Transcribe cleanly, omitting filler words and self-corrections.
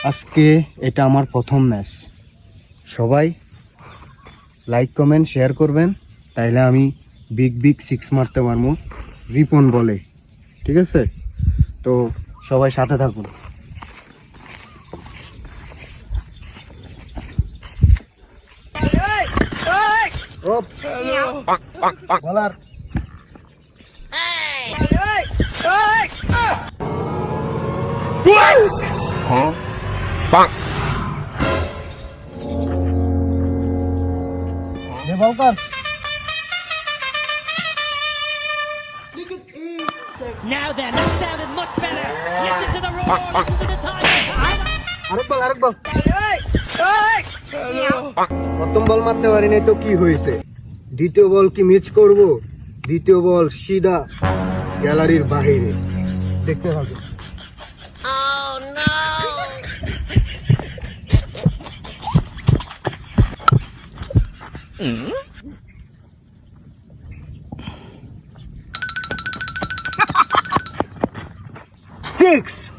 আজকে এটা আমার প্রথম ম্যাচ। সবাই লাইক কমেন্ট শেয়ার করবেন, তাইলে আমি বিগ বিগ সিক্স মারতে পারবো রিপন বলে। ঠিক আছে, তো সবাই সাথে থাকুন। বলার বলকার Now then, that sounded much better. Listen to the roar, listen to the time. আরেক বল। প্রথম বল মারতে পারি নাই তো কি হয়েছে? দ্বিতীয় বল কি মিস করব? দ্বিতীয় বল সিধা গ্যালারির বাহিরে। দেখতে হবে। Oh no! 6